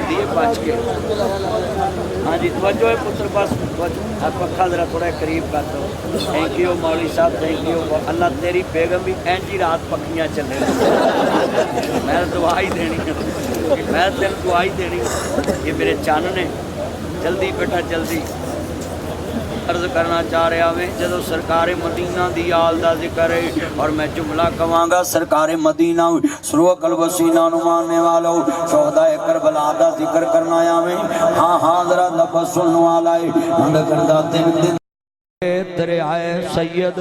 लगती है बच के। हाँ जी तवज्जो है पुत्र बस पखा जरा थोड़ा करीब कर दो। थैंक यू मौलवी साहब थैंक यू। अल्लाह तेरी बेगम भी इंज ही रात पखियाँ चले। मैं दुआ ही देनी मैं तेन दुआ ही देनी। ये मेरे चन ने जल्दी बेटा जल्दी अर्ज करना चाह रहा मैं जदों सरकार मदीना दी आल दा जिक्र है और मैं जुमला कवांगा सरकार मदीना सुरवकल वसीना नु मानने वालों शोहदा करबला दा जिक्र करना आवे। हाँ हाँ जरा लफ्ज़ सुनने वाला है उंड करदा दिन दरियाए सैयद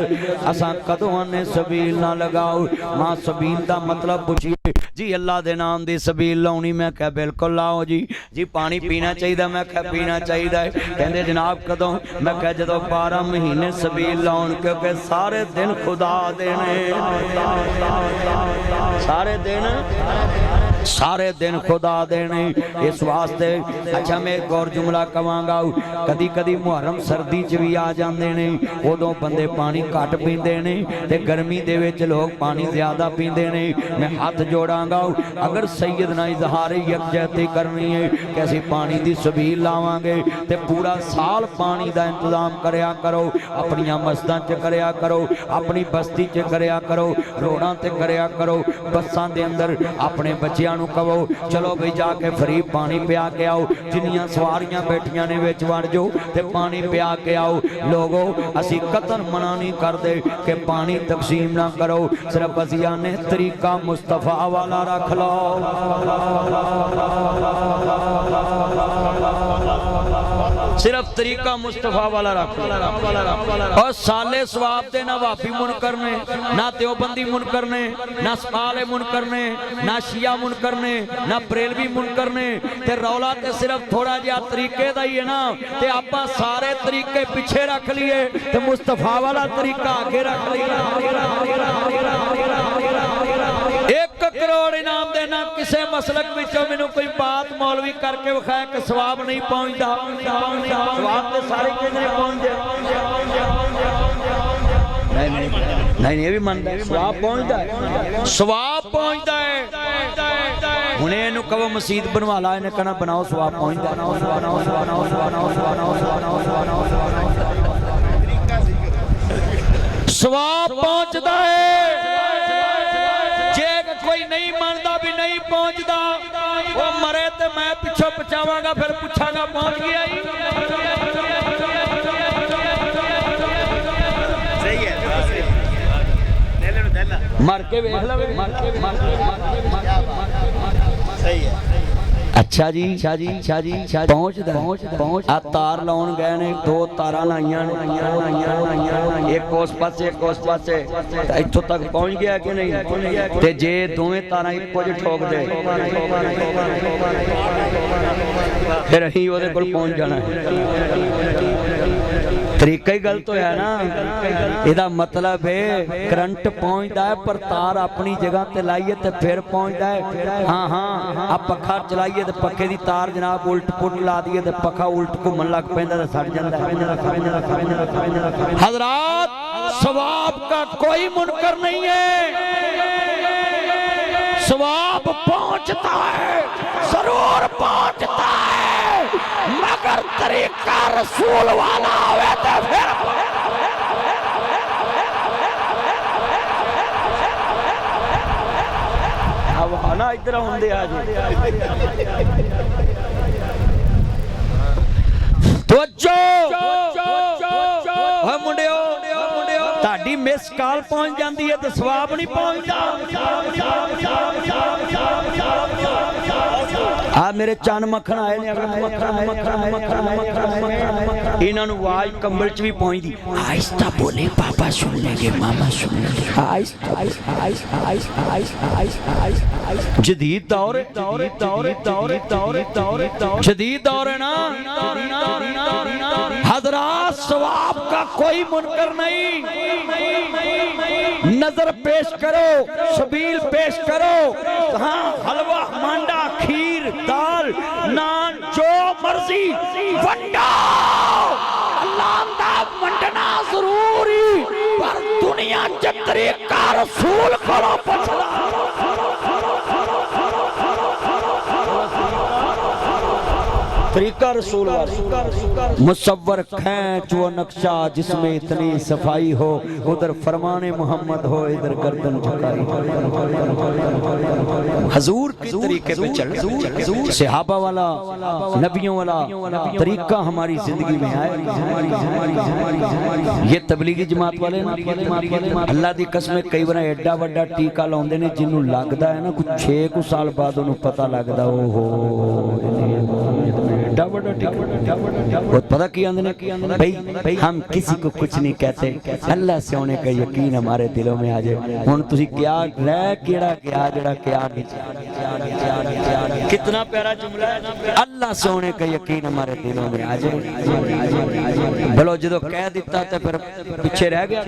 असा कदों ने सबील ना लगाओ। मां सबील दा मतलब पूछिए जी अल्लाह दे नाम दी सबील लाउनी। मैं कहा बिल्कुल लाओ जी। जी पानी पीना चाहिए। मैं कहा पीना चाहिए। कहते जनाब कदों? मैं कहा जदों 12 महीने सबील लाउन क्योंकि सारे दिन खुदा देने सारे दिन खुदा देने इस वास्ते। अच्छा मैं एक और जुमला कवांगा कदी कदी मुहर्रम सर्दी च भी आ जाते ने उदों बंदे पानी घट पींदे ने ते गर्मी दे विच लोग पानी ज्यादा पींदे ने। मैं हाथ जोड़ांगा अगर सैयद ना इजहार यकजहती करनी है कि असीं पानी दी सबील लावांगे ते पूरा साल पानी दा इंतजाम करया करो। अपनियां मस्जिदां च करया करो अपनी बस्ती च करया करो रोडां ते करया करो बसां दे अंदर अपने बच्चियां नूं कहो चलो भाई जाके फ्री पानी पिया के आओ। जिन्नियां सवारियां बैठियां ने विच वड़ जाओ ते पानी पिया के आओ। लोगो असी कतन मना नहीं करते कि पानी तकसीम ना करो। सिर्फ असी आने तरीका मुस्तफा वाला रख लो। सिर्फ तरीका मुस्तफा वाला रख लो। और साले सवाब दे ना वापी मुनकर ने ना देवबंदी मुनकर ने ना सकाले मुनकर ने ना शिया मुनकर ने ना बरेलवी मुनकर ने ते रौला ते सिर्फ थोड़ा जिहा तरीके दा ही है ना ते आपां सारे तरीके पीछे रख लिए ते मुस्तफा वाला तरीका आगे रख लिया। 1 करोड़ इनाम देना किसे मसलक विचों मैनूं कोई बात मौलवी करके विखाया कि सवाब नहीं पहुंचता। सवाब ते सारे किधरे पहुंचदे नहीं ये भी मानता है सवाब पहुंचता है सवाब पहुंचता है। हुणे इहनूं कहो मसीत बनवा ला इहने कहना बनाओ सवाब पहुंचता है। सवाब पहुंचता है। जे कोई नहीं मानता भी नहीं पहुंचता वो मरे तो मैं पिछों पहुंचावांगा फिर पूछांगा पहुंच गया ही। मर के वेख लवे सही है। अच्छा जी पहुंच आ तार लाउन गए ने 2 तारां लाइयां ने एक उस पासे एक उस पासे इत्थों तक पहुंच गया कि नहीं ते जे दोवें तारां इक्को जिहे ठोक दे फिर असीं ओहदे कोल पहुंच जाना है। तरीका ही गलत होया ना। इहदा मतलब है करंट पहुंचता है पर तार अपनी जगह ते लाइए ते फिर पहुंचता है। हाँ आप पखा चलाइए तो पखे की तार जनाब उल्ट पुट ला दिए तो पखा उल्ट घूमन लग पैंदा ते सड़ जांदा है। हजरात सवाब का कोई मुनकर नहीं है। सवाब पहुंचता है जरूर पहुंचता है मगर तरीका रसूल वाला होवे तो फिर अब ना इधर आउंदे आ जी मुंडियो ताड़ी मिस कॉल पहुंच जाती है तो सवाब नहीं पहुंचता। आ मेरे चन मक्खन आए ने इन्हां नूं आवाज कंबल च भी पहुंचदी। आहिस्ता बोले पापा सुन लेंगे मामा सुन लेंगे। जदीद दौर जदीद दौर है ना। हजरात सवाब का कोई मुनकर नहीं। नजर पेश करो सबील पेश करो। हाँ हलवा मांडा खीर दाल नान जो मर्जी वंडो अल्लाह दा वंडना जरूरी पर दुनिया च तरीका रसूल कोलों पुछदा। तरीका रसूल वाला। मुसव्वर खैच वो नक्शा जिसमें इतनी सफाई हो, उधर फरमाने मोहम्मद हो, इधर गर्दन झुकाई। हजूर के तरीके पे चल, सहाबा वाला नबियों वाला तरीका हमारी जिंदगी में आए। ये तबलीगी जमात वाले अल्लाह दी कसम कई बार एडा वड्डा टीका लाउंदे ने जिन्नू लगदा है ना कुछ 6 साल बाद उन्हें पता लगदा ओहो एडा वड्डा टीका। और पता की आंदे ने भाई हम किसी को कुछ नहीं कहते, अल्लाह से होने का यकीन हमारे दिलों में आ जाए। हुण तुसी क्या रह केड़ा क्या जड़ा क्या नहीं, कितना प्यारा जुमला है, अल्लाह से होने का यकीन हमारे दिलों में आ जाए। बोलो जो कह दिता तो फिर पीछे रह गया,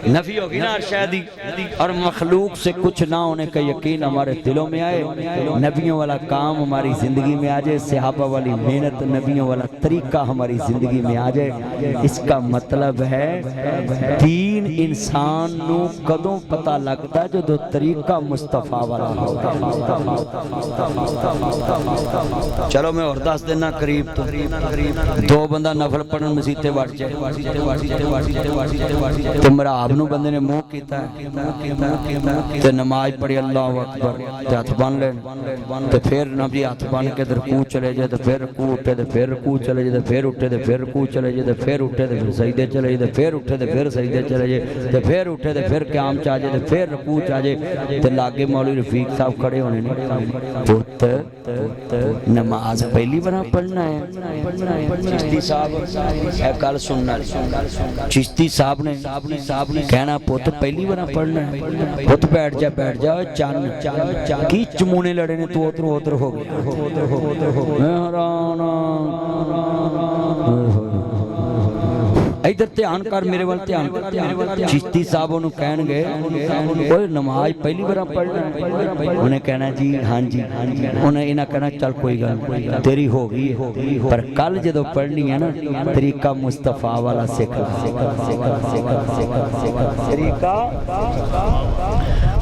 नफी होगी ना शायदी। और मखलूक से कुछ ना होने का यकीन हमारे दिलों में आए, नबियों वाला काम हमारी जिंदगी में आ जाए, सहाबा वाली मेहनत नबियों वाला तरीका हमारी जिंदगी में आ जाए। इसका मतलब है दीन इंसान नू कदों पता लगता जो दो तरीका मुस्तफा वाला होगा। चलो मैं और दस देना करीब तो दो बंदा नफल पढ़न मसीते वड़ जाए ते मराब नू बंदे ने मुंह कीता ते नमाज पढ़ी अल्लाह अकबर ते हथ बन लेन ते फिर नबी हथ बन के रुकू चले जाए, तो फिर रुकू उठे, तो फिर रुकू चले जाए, तो फिर उठे, तो फिर रुकू चले जाए, तो फिर उठे, तो फिर सजदे चले जाए, तो फिर उठे, तो फिर सजदे चले जाए, तो फिर उठे, तो फिर क़याम च आ जाए, तो फिर रुकू च आ जाए। ते लागे मौलवी रफीक साहब खड़े होने ने, पुत्त नमाज पहली बार पढ़ना है। चिश्ती साहब गल सुनना, चिश्ती साहब ने कहना पुत्त पहली बार पढ़ना है। पुत्त बैठ जा चन की चमूने लड़े ने तू उधर हो गया। इधर ध्यान कर मेरे वाल ध्यान कर। चिश्ती साहब उन्होंने कहणगे ओए नमाज पहली बार पढ़ना, उन्हें कहना जी हाँ जी, उन्हें इन्हें कहना चल कोई गल तेरी हो गई, पर कल जदों पढ़नी है ना तरीका मुस्तफा वाला सीख तरीका।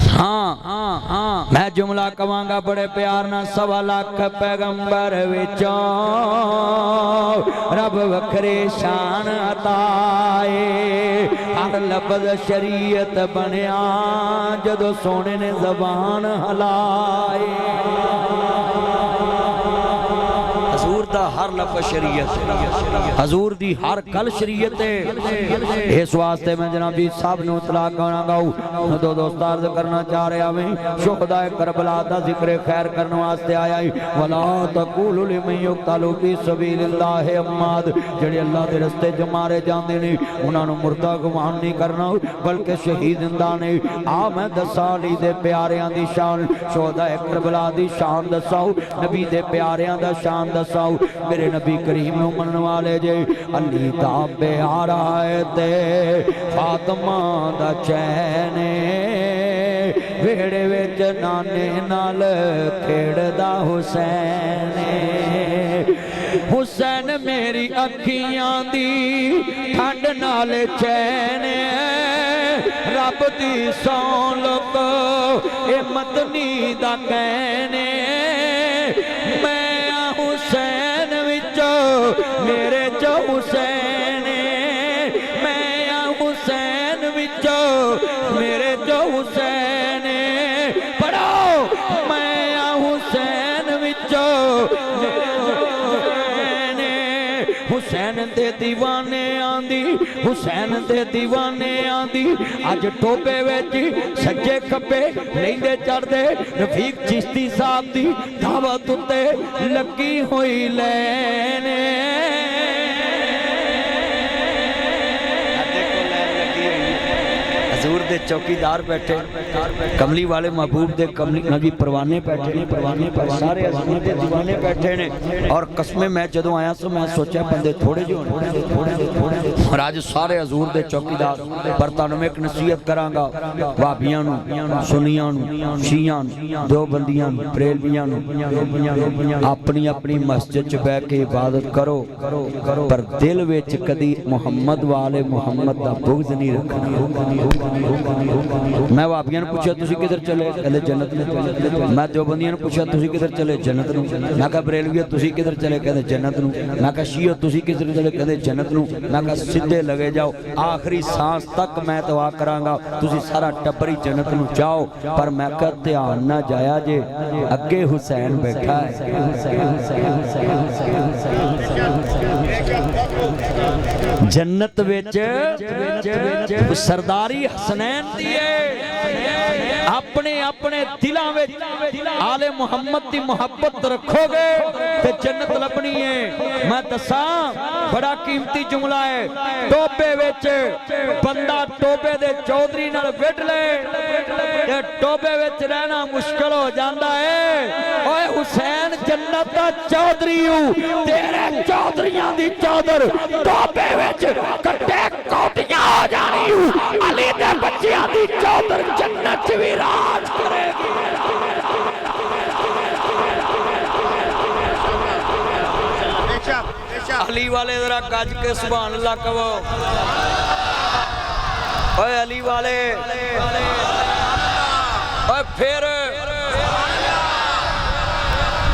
हाँ मैं जुमला कवांगा बड़े प्यार ना, 1.25 लाख पैगंबर विचों रब वखरे शान अताए, हर लफ्ज़ शरीयत बनिया जदों सोने ने ज़बान हलाए। हजूर दा हर लफ्ज़ शरीयत, हजूर दी हर गल शरीयत है। इस वास्ते मैं जनाब जी सब नूं तलाक गाना गाऊं दो दोस्त अर्ज करना चाह रहा मैं शुहदा करबला दा जिक्र खैर करने वास्ते आया ही। वला तकूलु लिमन युक्तलु फी सबीलिल्लाह अम्माद, जेड़े अल्लाह दे रस्ते च मारे जांदे ने उन्हां नूं मुर्दा गुमान नहीं करना बल्कि शहीद जिंदा ने। आ मैं दसां अली दे प्यारियां दी शान, शुहदा करबला दी शान दसाऊं, नबी दे प्यारियां दा शान दसाऊं। मेरे नबी करीम नूं मनण वाले जे अली दा प्यारा है ते फातिमा दा चैन, वेड़े विच नाने नाल खेड़दा हुसैन। हुसैन मेरी अखियां दी ठंड नाल चैन, रब दी सौं लुक ए मदनी दा कहने। मैं हुसैन विचो मेरे चो हुसैन, मैं हुसैन विचो मेरे चो हुसैन। पढ़ो मैं हुसैन विचो हुसैन दे दीवाने आंदी, हुसैन दे दीवाने आंदी। अज टोबे विच सज्जे खब्बे लैंदे चढ़दे रफीक चिश्ती साहब दी दावत उत्ते लगी होई लैन। हजूर दे चौकीदार बैठे, कमली वाले महबूब दे कमली नबी परवाने बैठे ने, परवाने पर सारे हजूर दे दीवाने बैठे ने। और कसमें मैं जदों आया सो मैं सोचा बंदे थोड़े जो और आज सारे हजूर दे चौकीदार। पर तुहानूं मैं एक नसीहत करांगा भाबियां नूं, सुनियां नूं, शियां नूं, दो बंदियां नूं, बरेलवियां नूं, अपनी अपनी मस्जिद च बैठ के इबादत करो, पर दिल विच कदी मुहम्मद वाले मुहम्मद दा बुग़्ज़ नहीं रखना। میں وہابیاں نے پوچھا تسی کدھر چلے کہندے جنت نوں میں دیوبندیاں نے پوچھا تسی کدھر چلے جنت نوں میں کہا بریلویو تسی کدھر چلے کہندے جنت نوں میں کہا شیعہ تسی کدھر چلے کہندے جنت نوں میں کہا سیدھے لگے جاؤ آخری سانس تک میں دعا کراں گا تسی سارا ٹبر ہی جنت نوں جاؤ پر میں کہا دھیان نہ جایا جے اگے حسین بیٹھا ہے جنت وچ سرداری حسنین دیئے اپنے اپنے دلاں وچ آل محمد دی محبت رکھو گے تے جنت لبنی ہے میں دساں بڑا قیمتی جملہ ہے ٹوبے وچ بندہ ٹوبے دے چودھری نال وڈ لے تے ٹوبے وچ رہنا مشکل ہو جاندا ہے اوے حسین جنت دا چودھری ہوں تیرے چودھریاں دی چادر ٹوبے وچ کٹے کوٹیاں ہو جانی ہوں علی دے بچیاں دی چادر جنت وی راج کرے گی علی والے ذرا گج کے سبحان اللہ کہو اوے علی والے اوے پھر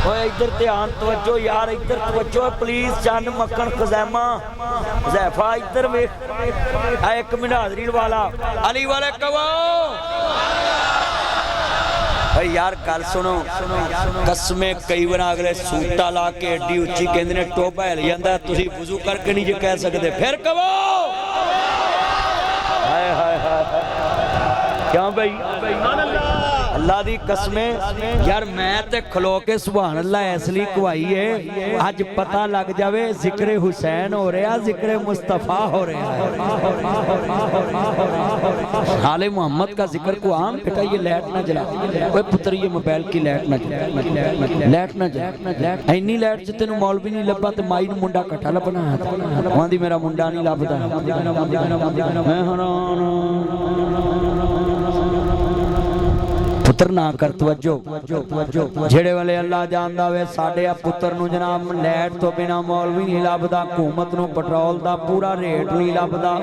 اوے ادھر دھیان توجہ یار ادھر توجہ پلیز چند مکھن خزیمہ حذیفہ ادھر ویکھ اے ایک منٹ حاضرین والا علی والے کہو اے یار کل سنو قسمیں کئی بنا اگلے سوٹا لا کے ایڈی اچھی کہندے نے ٹوبا ہل جاندا تسی وضو کر کے نہیں جو کہہ سکتے پھر کہو ہائے ہائے ہائے کیوں بھائی اللہ دی قسمیں یار میں تے کھلو کے سبحان اللہ اس لیے کوائی ہے آج پتہ لگ جاوے ذکر حسین ہو رہا ذکر مصطفیٰ ہو رہا ہے حال محمد کا ذکر کو عام بیٹا یہ لائٹ نہ جلا اوے پتر یہ موبائل کی لائٹ نہ جلا لائٹ نہ جلا اینی لائٹ سے تینوں مولوی نہیں لبا تے مائی نوں منڈا کٹھا لبنا وہاں دی میرا منڈا نہیں لبدا میں حیران پتر نہ کر توجہ جڑے والے اللہ جاندا وے ساڈے پتر نو جناب لائٹ تو بنا مولوی نہیں لبدا حکومت نو پٹرول دا پورا ریٹ نہیں لبدا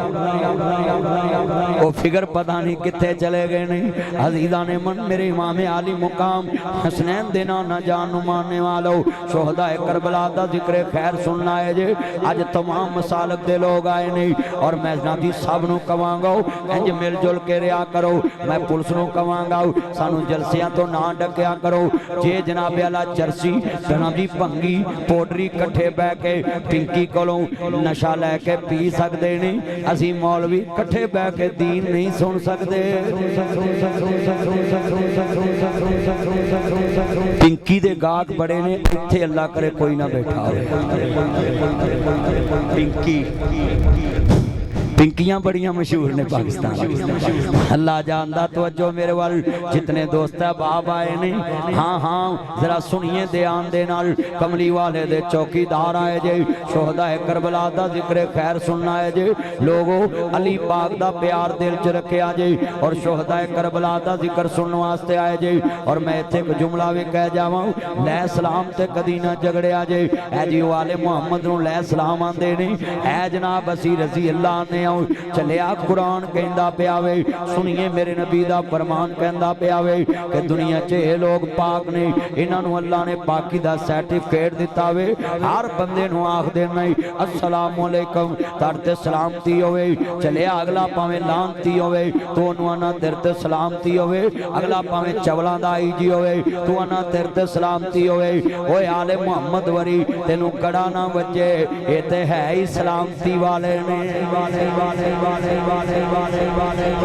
او فگر پتہ نہیں کتے چلے گئے نہیں عزیزان من میرے امام عالی مقام حسنین دینا نہ جان ماننے والو شہداء کربلا دا ذکر خیر سننا ہے جے اج تمام مسالک دے لوگ آئے نہیں اور میں جنابی سب نو کہاں گا انج مل جل کے ریا کرو میں پولیس نو کہاں گا سانو جلسیاں تو نہ ڈکیا کرو جے جناب اللہ چرسی جنابی پنگی پوڈری کٹھے بہ کے پنکی کولوں نشہ لے کے پی سکدے نہیں اسی مولوی کٹھے بہ کے دین نہیں سن سکدے پنکی دے گاہک بڑے نے اتھے اللہ کرے کوئی نہ بیٹھا ہوئے پنکی پنکیاں بڑیاں مشہور نے پاکستان اللہ جاندہ توجہ میرے وال جتنے دوست ہے باب آئے نہیں ہاں ذرا سنیے دیان دے نال کملی والے دے چوکی دار آئے جے شہداء کربلا دا ذکر خیر سننا ہے جے لوگوں علی پاک دا پیار دل چ رکھے آجے اور شہداء کربلا دا ذکر سننے واسطے آئے جے اور میں اتھے کو جملہ بھی کہہ جاواں لے سلام تے کدی نہ جگڑے آجے اے جی والے محمد نو لے سلام آندے نہیں اے جناب اسی رضی اللہ نے چلیا قرآن کہندہ پہ آوے سنیے میرے نبی دا فرمان کہندہ پہ آوے کہ دنیا چے لوگ پاک نے انہاں نو اللہ نے پاکی دا سرٹیفکیٹ دیتا ہوئے ہر بندے نو آخ دینا السلام علیکم ترتے سلامتی ہوئے چلے اگلا پاویں لانتی ہوئے تو انوانا ترتے سلامتی ہوئے اگلا پاویں چولان دا آئی جی ہوئے تو انوانا ترتے سلامتی ہوئے اوے آل محمد وری تینو کڑا نہ بچے یہ تے ہے ہی سلامتی والے نے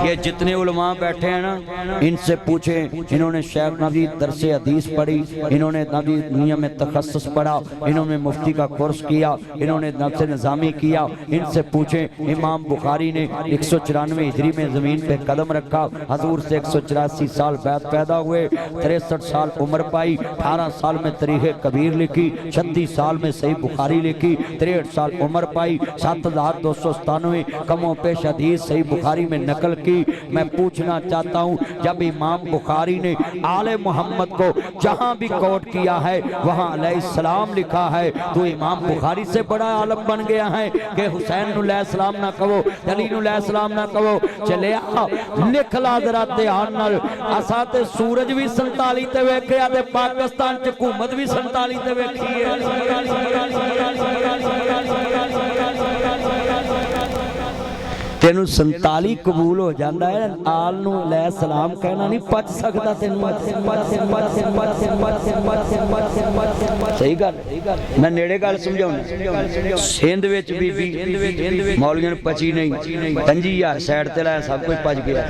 یہ جتنے علماء بیٹھے ہیں نا ان سے پوچھیں انہوں نے شیخ نوید درس حدیث پڑھی انہوں نے نوید دنیا میں تخصص پڑھا انہوں نے مفتی کا کورس کیا انہوں نے نفس نظامی کیا ان سے پوچھیں امام بخاری نے 194 ہجری میں زمین پہ قدم رکھا حضور سے 184 سال بعد پیدا ہوئے 63 سال عمر پائی 18 سال میں تاریخ کبیر لکھی 36 سال میں صحیح بخاری لکھی 63 سال عمر پائی 7297 कम و पेश हदीस सही बुखारी में नकल की। मैं पूछना चाहता हूँ, जब इमाम बुखारी ने आले मोहम्मद को जहाँ भी कोट किया है वहाँ अलैहिस्सलाम लिखा है, तो इमाम बुखारी से बड़ा आलम बन गया है कि हुसैन अलैहिस्सलाम ना कहो, अली अलैहिस्सलाम ना कहो। चले आ लिख ला जरा ध्यान नाल, असा ते सूरज भी 47 ते वेखिया ते पाकिस्तान च हुकूमत भी 47 ते वेखी है। तेनू 47 कबूल हो जाता है, आल नू लै सलाम कहना नहीं पच सकता तेनू। सही गल, मैं नेड़े गल समझाऊं। सिंध विच बीबी मौलवियां पची नहीं, 5000 साइड ते लाया, सब कुछ पच गया,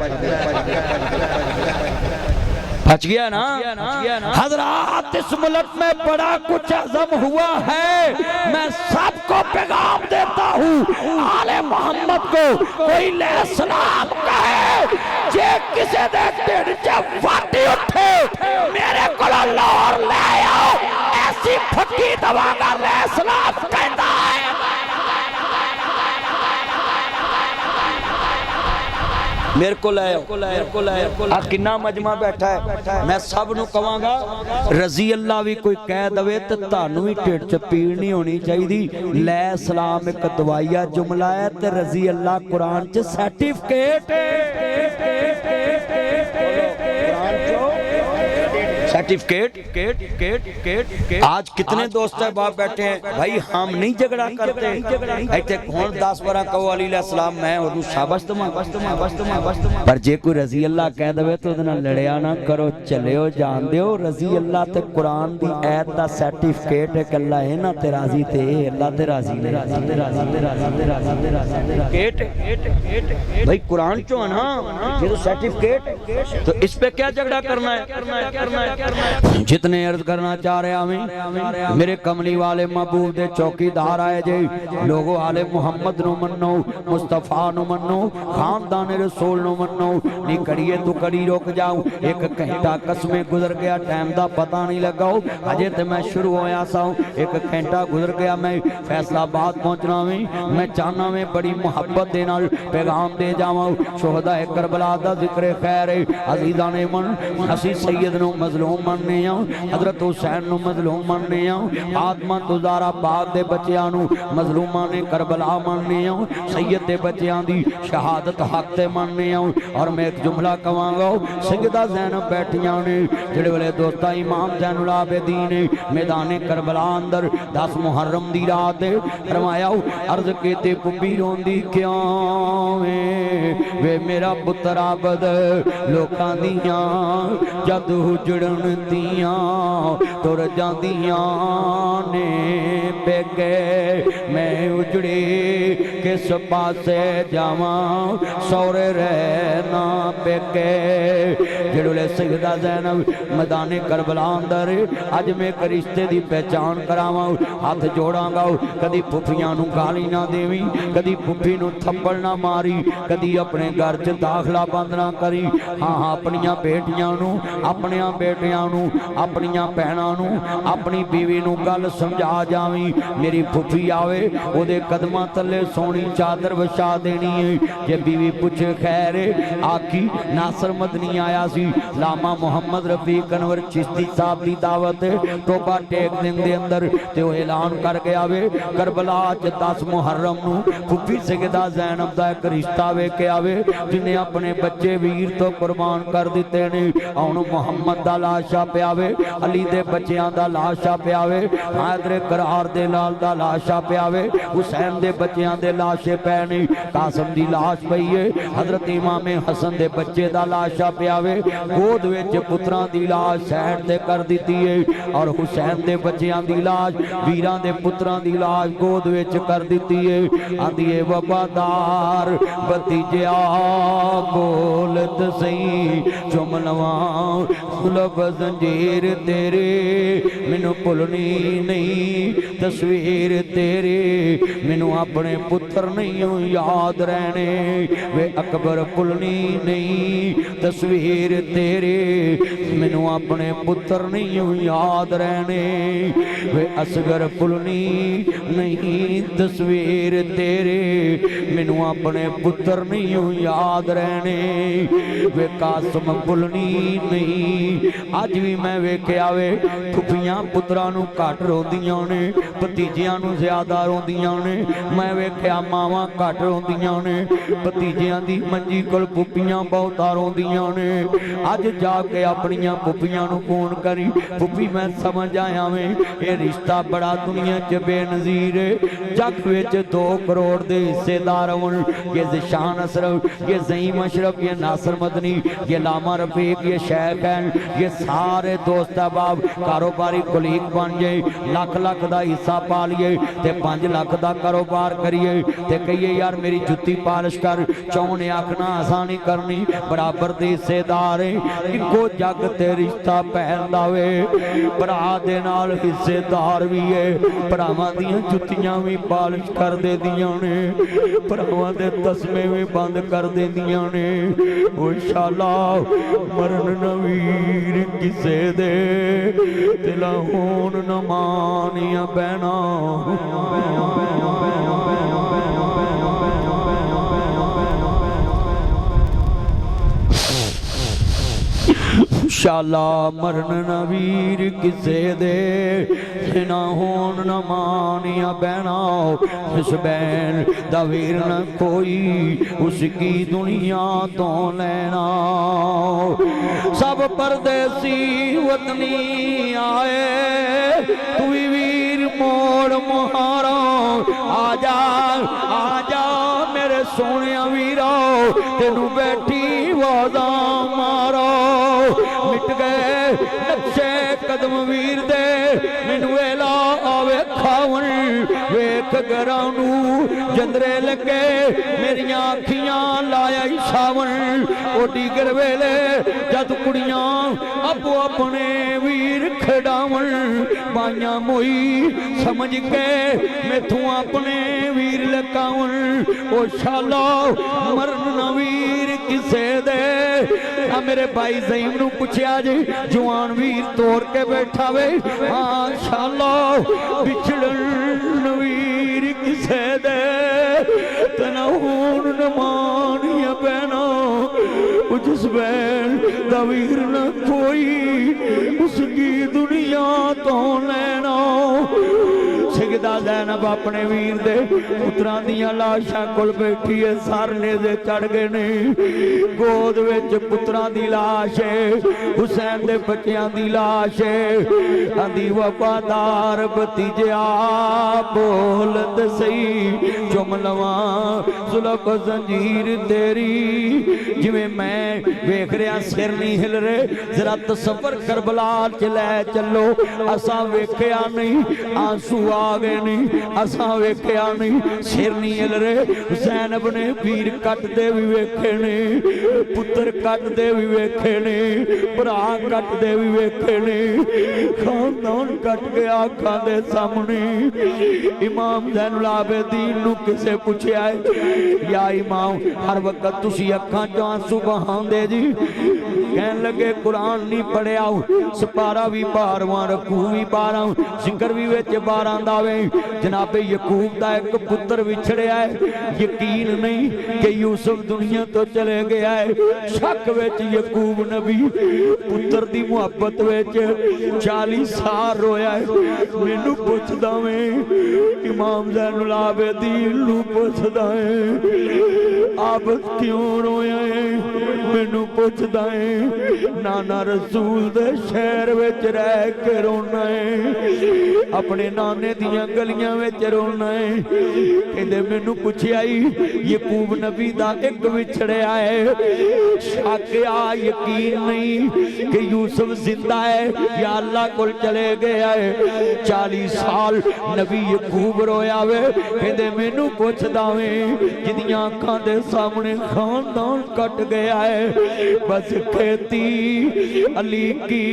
बच गया ना। हजरात इस मुल्क में बड़ा कुछ अज़म हुआ है। मैं सबको पैगाम देता हूँ, आले मोहम्मद को कोई ले सलाम कहे, जे किसी दे ढिड च फाटी उठे मेरे को लाहौर ले आओ, ऐसी फटी दवागा ले सलाम कहता है। मेरे को लाओ, किन्ना मजमा बैठा है। मैं सब नू कवांगा, रजी अल्लाह भी कोई कह दवे तो तानू भी ढिड च पीड़ नहीं होनी चाहिए। लै सलाम एक दवाइया जुमला है, ते रजी अल्लाह कुरान च सर्टिफिकेट आज कितने दोस्त है बाप बैठे हैं भाई, हम नहीं झगड़ा करते। ऐसे कौन 10-12 कहो अली अलैहिस्सलाम मैं और शाबाश तुम, पर जे कोई रजी अल्लाह कह दवे तो उहदे नाल लड़िया ना करो, चलियो जान दियो। रजी अल्लाह ते कुरान दी ऐत दा सर्टिफिकेट है कि अल्लाह है ना ते राजी, ते अल्लाह ते राजी ने भाई कुरान चो है ना, ये तो सर्टिफिकेट, तो इस पे क्या झगड़ा करना है। जितने अर्ज करना चाह रहे हमें मेरे कमली वाले महबूब दे चौकीदार आए जे, लोगो आले मुहम्मद नु मन्नो, मुस्तफा नु मन्नो, खानदान रसूल नु मन्नो। नी कड़िए तू कड़ी रुक जाऊं, एक घंटा कसमे गुजर गया, टाइम दा पता नहीं लगा, अजे ते मैं शुरू होया सा, एक घंटा गुजर गया, मैं फैसलाबाद पहुंचना मैं चाहना में बड़ी मुहब्बत दे नाल पैगाम दे जावां। शोहदा करबला दा जिक्र खैर अजीज़ां ने मन, असी सैयद नु मजलूम मनने आ, हजरत हुसैन नु मजलूम मनने आ, आदमा तुजारा बाग दे बच्चियां नु मजलूमां ने करबला मनने आ, सैयद दे बच्चियां दी शहादत हक ते मनने आ। और मैं एक जुमला कवांगा, सैयदा ज़ैनब बैठियां ने, जेड़े वेले दोस्ता इमाम ज़ैनुल आबिदीन मैदान करबला अंदर 10 मुहर्रम दी रात फरमाया, अर्ज कीती पुबी रोंदी क्यों वे मेरा पुत्र आबद, लोकां दियां जद हुजड़न दियां तुर जांदियां ने पेगे, मैं उजड़ी किस पासे जावां सौरे रहना पेगे। जेड़े सैयदा ज़ैनब मैदान करबला अंदर अज मैं एक रिश्ते दी पहचान करावां, हाथ जोड़ांगा, कदी फुफियां नू गाली ना देवी, कदी फुफी नू थप्पड़ ना मारी, कदी अपने घर च दाखला बंद ना करी। हाँ अपनियां बेटियां नू, अपनियां बेटियां नू, अपनियां भैणां नू, अपनी बीवी नू गल समझा जावी। मेरी फुफी आवे ओदे कदमां तले सोनी चादर विछा देनी है। जे बीवी पूछे खैर आखी नासर मदनी आया सी, लामा मुहम्मद रफीक अनवर चिश्ती साहब दी दावत टोबा टेक दिन दे अंदर ते ओ ऐलान कर गया वे करबला च 10 मुहर्रम नू फुफी सैयदा ज़ैनब दा एक रिश्ता वे के आवे, जिन्हें अपने बच्चे वीर तो कुर्बान कर दिते ने। हुण मुहम्मद दा लाशा पियावे, अली दे बच्चियां दा लाशा पियावे, हैदर करार दे लाल दा लाशा पियावे, हुसैन दे बच्चियां दे लाशे पै ने, कासम दी लाश पई है, हजरत इमाम हसन दे बच्चे दा लाशा पियावे, गोद विच पुत्रां दी लाश साइड ते कर दिती है, और हुसैन दे बच्चियां दी लाश वीरां दे पुत्रां दी लाश गोद विच कर दिती है। आंदी है वफादार भतीजिया बोलत सही चुमलवा सुलभ जंजीर तेरे, मैनू भुलनी नहीं तस्वीर तेरे, मैनू अपने पुत्र पुत्र नहीं याद रहने, वे अकबर भुलनी नहीं तस्वीर तेरे, मैनू अपने पुत्र नहीं याद रहने, वे असगर भुलनी नहीं तस्वीर तेरे, मैनू अपने पुत्र नहीं याद रहने, वे कासम भुलनी नहीं। अज भी मैं वेख्या वे फुफियां पुत्रां नूं घट रोंदियां ने, भतीजियां नूं ज्यादा रोंदियां ने, मैं वेख्या मावां घट रोंदियां ने, भतीजियां दी मंजी कोल फुफियां बहुता रोंदियां ने। अज जाके अपनियां फुफियां नूं फोन करी, फुफी मैं समझ आया वे ये रिश्ता बड़ा दुनिया च बेनज़ीर है। जग विच 2 करोड़ दे हिस्सेदार होण, ये ज़िशान अशरफ, ये ज़ईम अशरफ, ये नासिर मदनी, ये लामा रफीक, ये शैखैन, ये सारे दोस्त अहबाब कारोबारी कुलीग बन जाए, लख लख दा हिस्सा पा लीए ते 5 लाख दा कारोबार करिए ते कहिए यार मेरी जुत्ती पालिश कर, चौं ने आखना असां नहीं करनी, बराबर दे हिस्सेदार है। इको जग ते रिश्ता पैंदा वे, भरा दे नाल हिस्सेदार भी है, भरावां दियां जुत्तियां भी पालिश कर दे दियां ने, भरावां दे तस्मे भी बंद कर देंदियां ने। ओ शाला मरन न वीर किसे दे, दिला होन न मानिया बहना। शाला मरन न वीर किसे दे, ना होन न मानिया बहना, इस बैन दा वीर न कोई उसकी दुनिया तो लेना। सब परदेसी वतनी आए, तू भी वीर मोड़ मुहारा, आजा आजा मेरे सोने वीरा, तेनू बैठी वादा मारो। मिट गए नक्शे कदम वीर दे, मैनू वेला आवे खावन, वेख गरानू जंदरे लगे मेरिया अखियां लाया सावन। ओ डीगर वेले जद कुड़ियां आपो अपने वीर खिडावन, बाइयां मोई समझ के मैथों अपने वीर लकावन। ओ शाला मरन न वीर किसे दे, आ मेरे भाई ज़ईम नू पुछया जी जवान वीर तोड़ के बैठा वे, हाँ शाला बिछड़न वीर किसे दे, तना हून न मानिया बहना। जिस बैन दा वीर न कोई उसकी दुनिया तो लेना। सिगदा ज़ैनब अपने वीर दे पुत्रां दियां लाशां कोल बैठी है, सरने दे चढ़ गए ने, गोद विच पुत्रां दी लाश है, हुसैन दे बच्चियां दी लाश है। आंदी वफादार भतीजिया बोल ते सही, चुम लवां जुल्फ जंजीर तेरी, जिवें मैं वेख रहा सिर नहीं हिल रहे, जरा तसव्वुर करबला च लै चलो। असां वेख्या नहीं आंसू आ गए नहीं, असां वेख्या नहीं सिर नहीं हिल रहे। ज़ैनब ने वीर कटदे भी वेखे ने, पुत्र कटदे भी वेखे ने, भरा कटदे भी वेखे ने, खानदान कट गया अखां दे सामने। इमाम ज़ैनुल आबिदीन नूं किसे पुछया है, या इमाम हर वक्त तुसी अखां चों आंसू बहांदे जी? कहन लगे कुरान नहीं पढ़िया, सपारा भी 12वां, रकू भी 12, जिक्र भी विच 12 दा वे। जनाबे यकूब दा एक पुत्र विछड़िया है, यकीन नहीं कि यूसुफ दुनिया तो चले गया है। शक विच यकूब नबी पुत्र दी मुहब्बत विच 40 साल रोया है। मैनू पुछदा वे इमाम ज़ैनुल आबिदीन नू पुछदा है आप क्यों रोया है? मैनू पुछदा है नाना रसूल दे शहर विच रह के रोना है, अपने नाने दियां गलियां विच रोना है। कहंदे मैनू पुछया यकूब नबी दा एक विछड़िया है, शाकिया यकीन नहीं कि यूसुफ जिंदा है या अल्लाह कोल चले गया है। 40 साल नबी यकूब रोया वे। कहंदे मैनू पुछदा वे जिदियां अखां दे सामने खानदान कट गया है, बस खेती अली की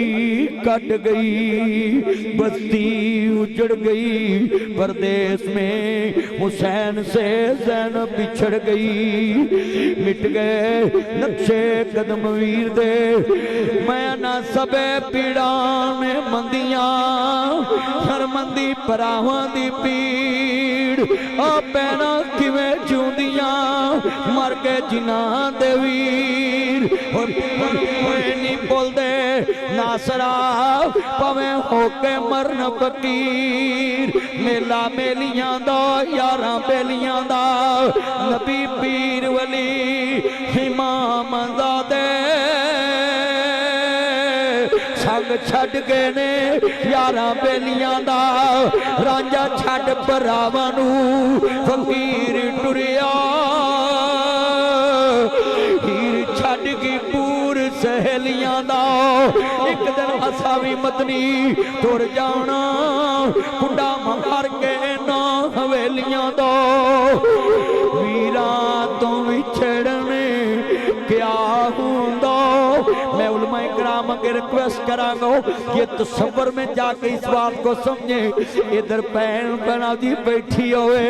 कट गई, बस्ती उजड़ गई, परदेश में हुसैन से ज़ैनब बिछड़ गई। मिट गए नक्शे कदम वीर दे, मैं ना सबे पीड़ा ने मंदियां, शर्मंदी भरावां दी पीड़ आ पैना किवें जिउंदियां, मर गए जिन्हां दे वीर। कोई नहीं बोलदे नासरा भावें होके मरन फकीर, मेला मेलियां दा यारां बेलियां दा, नबी पीर वली इमाम ज़ादे संग छड़ गए ने यारां बेलियां दा, रांझा छड़ भरावां नूं फकीर टुरिया, हीर छड़ गई पूर सहेलियां दा। एक दिन असा भी मदनी तुर जाना, कुंडा मार के ना हवेलियां दा, वीरा तो विछड़ने क्या हुंदा। मैं उलमाए कराम के रिक्वेस्ट करांगा ये तसव्वुर में जाके इस बात को समझे। इधर भैन बना जी बैठी होवे,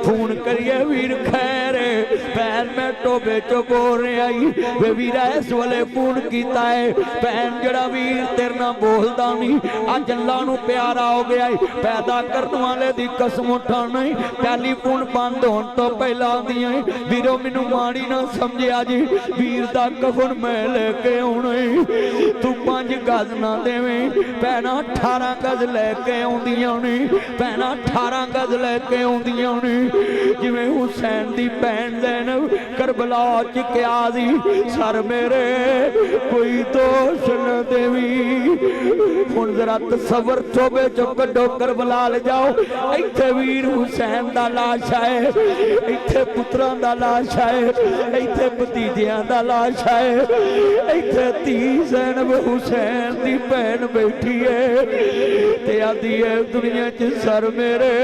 फोन करिए वीर खैर भैन मैं टोबे चो बोल रहा आई, वे वीरा इस वाले फोन किया है, भैन जड़ा वीर तेरे ना बोलता नहीं, अज अल्लाह नूं प्यारा हो गया है, पैदा करने वाले दी कसम उठा नहीं, टेलीफोन बंद होने तो पहला आंदियां वीरो मैनू माड़ी ना समझिया जी, वीर दा कफन मैं लेके आउणा, तू 5 गज ना देवें, भैनां 18 गज लैके आउंदियां ने, भैनां 18 गज लैके आउंदियां ने, जिवें हुसैन दी भैन ज़ैनब करबला च क्या सी, सर मेरे कोई दोष न देवी। हुण जरा तसव्वुर चोबे चो कड्डो करबला ले जाओ, इत्थे वीर हुसैन दा लाश है, इत्थे पुत्रां दा लाश है, इत्थे भतीजियां दा लाश है, इत्थे धी ज़ैनब हुसैन दी भैन बैठी है, ते आदी है दुनिया च सर मेरे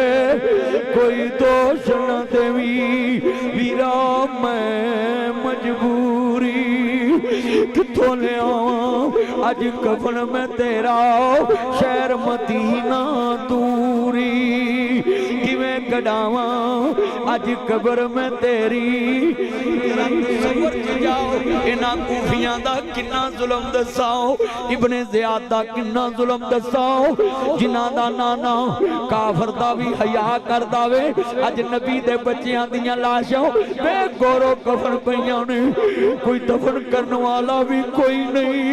कोई दोष न देवी। वीरा मैं मजबूरी किथों ले आवां अज कफन में तेरा, शहर मदीना दूरी किवें कढावां अज कब्र में तेरी। इन्हां कूफियां दा किन्ना जुल्म दसाओ, इब्ने ज़ियाद दा किन्ना जुल्म दसाओ, जिन्हां दा नाना काफर दा भी हया करदा वे, अज नबी दे बच्चियां दियां लाशां बेगोरो कफन पईयां ने, कोई दफन करने वाला भी कोई नहीं।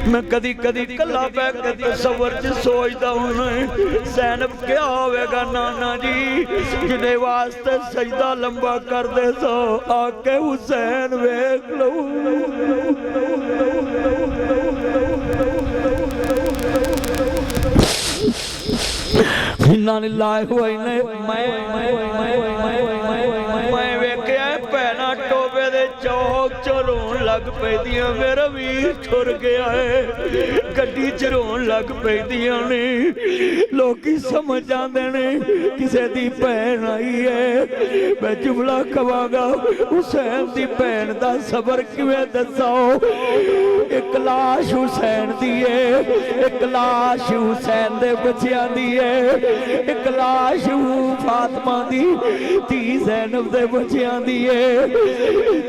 मैं कदी कदी कला पै के तसव्वुर च सोचदा हूं ज़ैनब क्या होवेगा नाना जी, जिहदे वास्ते सजदा लंबा कर दे सो आके हुसैन वेख लो। इन्ना लिल्लाहि व इन्ना मैं वेख्या भैनां टोबे दे चौक च रोन लग पैंदियां, मेरा वीर छुर गया है, गड्डी च रोन लग पैंदियां ने, लोकी समझ आंदे ने किसे दी भैन आई है। मैं जुमला कवांगा हुसैन दी भैन दा सबर किवें दसाओ, एक लाश हुसैन दी है, एक लाश हुसैन दे बच्चियां दी है, एक लाश फातिमा दी धी ज़ैनब दे बच्चियां दी है,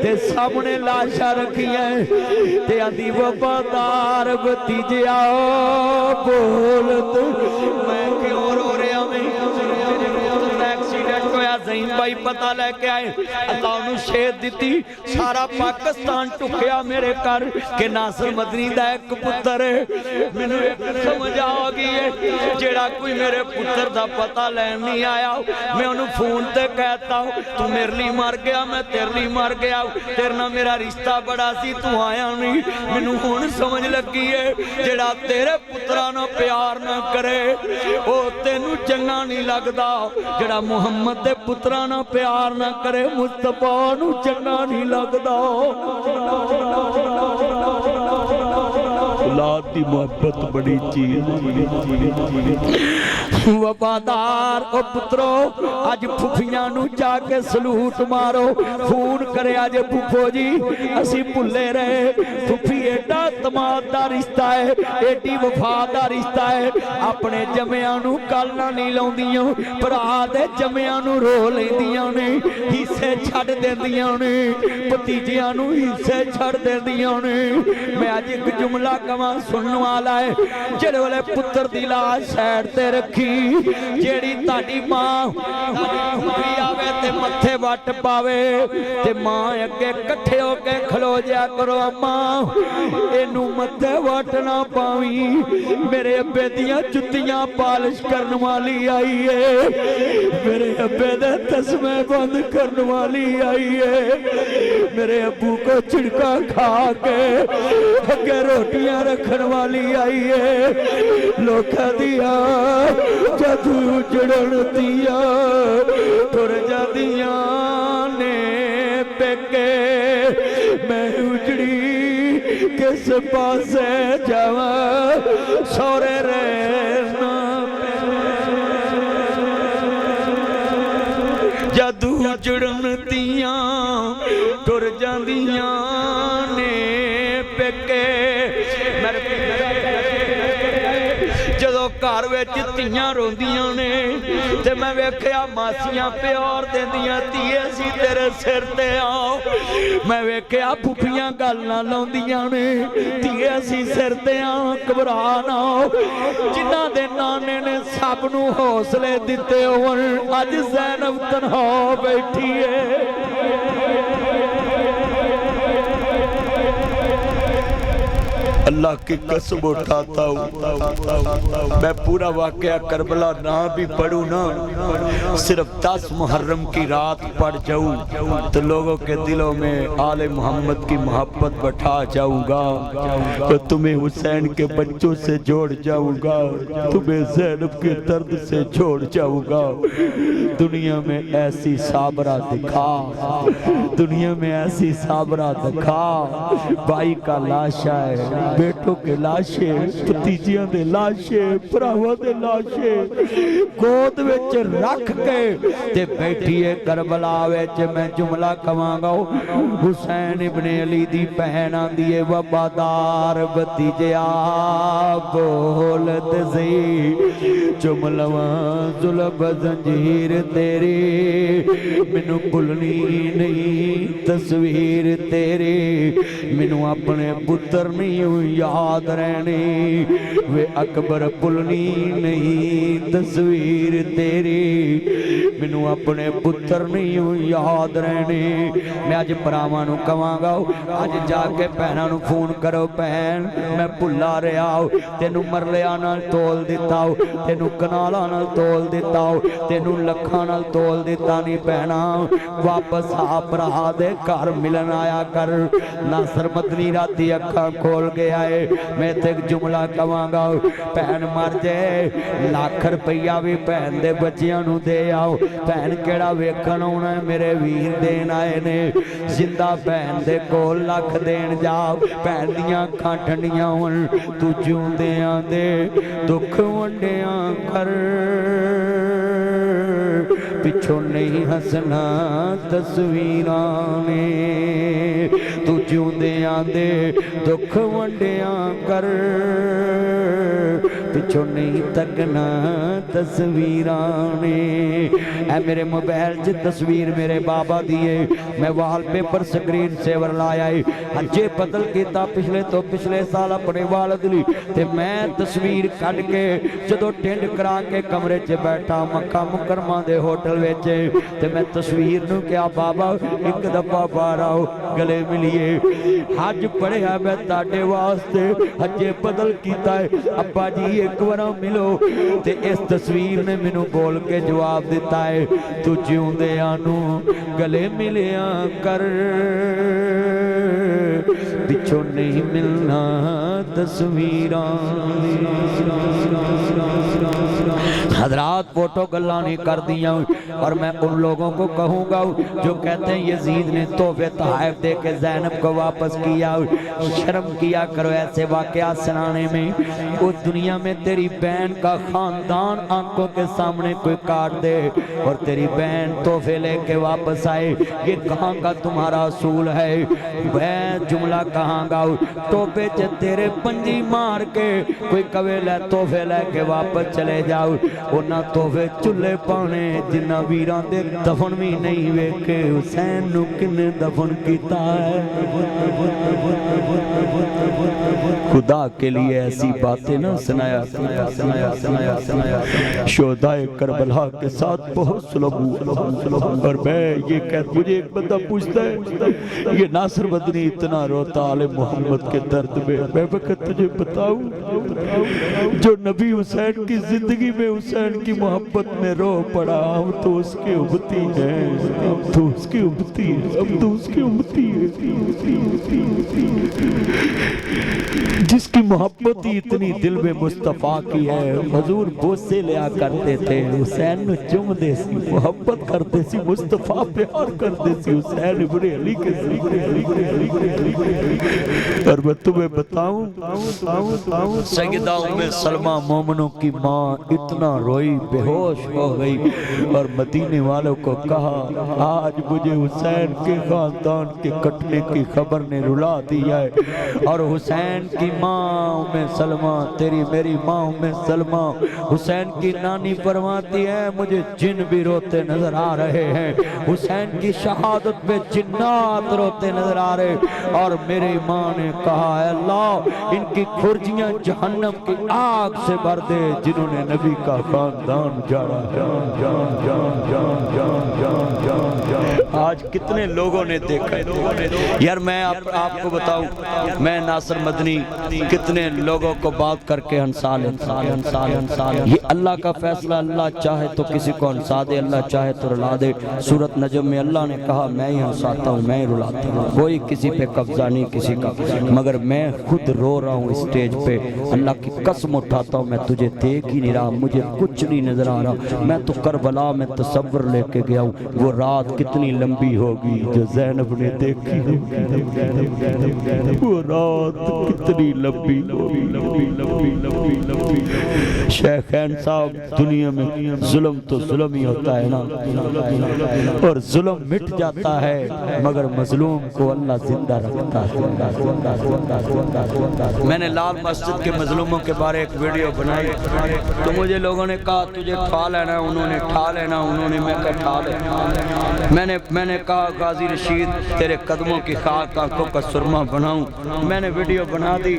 ते सामने लाशां रखियां ते आंदी वफादार भतीजिया बोलत मैं क्यों रो रहा मैं, एक्सीडेंट होया ज़हीन भाई पता लैके आए, अल्लाह नूं शेर दिती, सारा पाकिस्तान टुकिया मेरे घर के नासिर मदनी दा एक पुत्र है। मैनू एक समझ आ गई है, जेड़ा कोई मेरे पुत्र दा पता लैन नहीं आया, मैं उन्होंने फोन ते कहता तू मेरे लिए मर गया, मैं तेरे लिए मर गया, तेरे नाल मेरा रिश्ता बड़ा सी, तू आया नहीं। मैनू हुण समझ लगी है, जेड़ा तेरे पुत्रा नाल प्यार ना करे वो तेनू चंगा नहीं लगदा, जेड़ा मुहम्मद दे पुत्रा नाल प्यार ना करे मुस्तफा नू चंगा नहीं लगदा। औलाद की मोहब्बत बड़ी चीज वफादार ओ पुत्रो अज फुफियां नू जाके सलूट मारो फोन करे अज फुफो जी असी भुले रहे फुफी एडा तमाद दा रिश्ता है एडी वफा दा रिश्ता है अपने जमिया नू गल्लां नहीं लाउंदियां भरा दे जमिया नू रो लैंदियां ने हिस्से छड्ड देंदियां ने भतीजियां नू हिस्से छड्ड देंदियां ने मैं अज एक जुमला कवां सुनने वाला है जेड़े वेले पुत्र दी लाश साइड ते रखी जेड़ी ताड़ी मां भी आवे ते मत्थे वट पावे ते मां अगे इकट्ठे होके खलो जा करो अम्मा इनू मत्थे वट ना पावी मेरे अब्बे दियां जुत्तियां पालिश करन वाली आई है मेरे अब्बे दे तस्मे बंद करन वाली आई है मेरे अब्बू को छिड़का खा के अगे रोटियां रखन वाली आई है लोकां दिया जदू उजड़न दिया तुर जादियां ने पेके मैं उजड़ी किस पासे जावा सौरे रहना जदू उजड़न दिया तुर जादियां ने पेके जदों घर विच धीआं रोंदियां ने ते मैं वेखिया मासियां प्यार देंदियां धीए असीं तेरे सिर ते आओ मैं वेखिया फुफियां गल्लां लाउंदियां ने धीए असीं सिर ते आओ घबरा ना जिन्हां दे नाने ने सब नूं हौसले दित्ते होण अज ज़ैनब तन्हा बैठी है अल्लाह की कसम उठाता हूँ मैं पूरा वाकया करबला ना भी पढ़ूँ ना सिर्फ 10 मुहर्रम की रात पढ़ जाऊँ तो लोगों के दिलों में आले मोहम्मद की मोहब्बत बैठा जाऊँगा तो तुम्हें हुसैन के बच्चों से जोड़ जाऊँगा तुम्हें ज़ैनब के दर्द से जोड़ जाऊँगा दुनिया में ऐसी साबरा दिखा दुनिया में ऐसी साबरा दिखा भाई का लाशा है बेटों के लाशे भतीजियां दे लाशे भरावां दे लाशे गोद विच रख के ते बैठी है करबला विच मैं जुमला कवांगा हुसैन इब्ने अली दी बहन आंदी है वफादार भतीजिया बोल ते सही जुमलवा जुल्फ जंजीर तेरी मैनू भुलनी नहीं तस्वीर तेरी मैनू अपने पुत्र नहीं याद रहनी वे अकबर भुलनी नहीं तस्वीर तेरी मैनू अपने पुत्र नहीं याद रहने मैं अज भरावां नूं कवांगा अज जाके भैणां नूं फोन करो भैन मैं भुला रहा तेनू मरलिया नाल तोल दिता तेनू कनालां नाल तोल दिता तेनू लखां नाल तोल दिता नहीं भैणा वापस आ भरा दे घर मिलन आया कर नासर मदनी राती अखां खोल गया है मैं ते जुमला कवांगा भैन मर जाए लाख रुपया भी भैन दे बच्चियां नूं दे आओ भैन केड़ा वेखण आउणा मेरे वीर देन आए ने जिंदा भैन दे कोल लख देन जाओ भैन दियां अखां ठंडियां होण तू जिउंदियां दे दुख वंडियां कर पिछों नहीं हसना तस्वीरां ने तू जिउंदियां दे दुख वंडियां कर पिछों नहीं तकना तस्वीरां ने ऐ मेरे मोबाइल च तस्वीर मेरे बाबा दी है मैं वालपेपर स्क्रीन सेवर लाया है अजे बदल किया पिछले तो पिछले साल अपने वालद लई ते मैं तस्वीर कढ के जदों टिंड करा के कमरे च बैठा मक्का मुकरमा दे होटल विच ते मैं तस्वीर नूं कहा बाबा एक दफा बाहर आओ गले मिलिए हज पढ़िया मैं ताडे वास्ते अजे बदल किया है अब्बा जी एक बार मिलो ते इस तस्वीर ने मैनू बोल के जवाब दिता है तू जिउंदियां नूं गले मिलिया कर وچوں نہیں ملنا تصویراں حضرات فوٹو گلاں نہیں کر دیا اور میں ان لوگوں کو کہوں گا جو کہتے ہیں یزید نے تحفے تحائف دے کے زینب کو واپس کیا شرم کیا کرو ایسے واقعات سنانے میں اس دنیا میں تیری بہن کا خاندان آنکھوں کے سامنے کوئی کاٹ دے اور تیری بہن تحفے لے کے واپس آئے یہ کہاں کا تمہارا اصول ہے وہ جملہ کہاں گا ٹوپے چے تیرے پنجی مار کے کوئی کوے لے تحفے لے کے واپس چلے جاؤ انہاں تحفے چلے پانے جنہ ویران دے دفن بھی نہیں ویکھے حسین نو کنے دفن کیتا ہے خدا کے لیے ایسی باتیں نہ سنایا شہدائے کربلا کے ساتھ بہت سلم اور میں یہ کہتا مجھے ایک بندہ پوچھتا ہے یہ ناصر مدنی اتنا روتا آل محمد کے درد میں وقت تجھے بتاؤں جو نبی حسین کی زندگی میں حسین کی محبت میں رو پڑا ہم تو اس کے امتی ہیں تو اس کی امتی ہے ہم تو اس کی امتی ہے جس کی محبت ہی اتنی دل میں مصطفیٰ کی ہے حضور بوسے لیا کرتے تھے حسین نو چم دے سی محبت کرتے سی مصطفیٰ پیار کرتے سی حسین ابن علی کے اور میں تمہیں بتاؤں سیدہ ام سلمہ مومنوں کی ماں اتنا روئی بے ہوش ہو گئی اور مدینے والوں کو کہا آج مجھے حسین کے خاندان کے کٹنے کی خبر نے رلا دیا ہے اور حسین کی ماں ام سلمہ تیری میری ماں ام سلمہ حسین کی نانی فرماتی ہے مجھے جن بھی روتے نظر آ رہے ہیں حسین کی شہادت پہ جنات روتے نظر آ رہے اور میری ماں نے کہا اے اللہ ان کی کھرجیاں جہنم کی آگ سے بھر دے جنہوں نے نبی کا خاندان جاڑا آج کتنے لوگوں نے دیکھا یار میں آپ کو بتاؤں میں ناصر مدنی کتنے لوگوں کو بات کر کے ہنسا یہ اللہ کا فیصلہ اللہ چاہے تو کسی کو ہنسا دے اللہ چاہے تو رلا دے سورۃ نجم میں اللہ نے کہا میں ہی ہنساتا ہوں میں ہی رلاتا ہوں کوئی کسی پہ قبضہ نہیں کسی کا مگر میں خود رو رہا ہوں اسٹیج پہ اللہ کی قسم اٹھاتا ہوں میں تجھے دیکھ ہی نہیں رہا مجھے کچھ نہیں نظر آ رہا میں تو کربلا میں تصور لے کے گیا ہوں وہ رات کتنی لمبی ہوگی جو زینب نے دیکھی وہ رات کتنی لمبی شیخین صاحب دنیا میں ظلم تو ظلم ہی ہوتا ہے نا اور ظلم مٹ جاتا ہے مگر مظلوم کو اللہ زندہ رکھتا ہے میں نے لال مسجد کے مظلوموں کے بارے ایک ویڈیو بنائی تو مجھے لوگوں نے کہا تجھے ٹھا لینا انہوں نے ٹھا لینا انہوں نے میں کہا ٹھا لینا میں نے کہا غازی رشید تیرے قدموں کی خاک آنکھوں کا سرما بناؤں میں نے ویڈیو بنا دی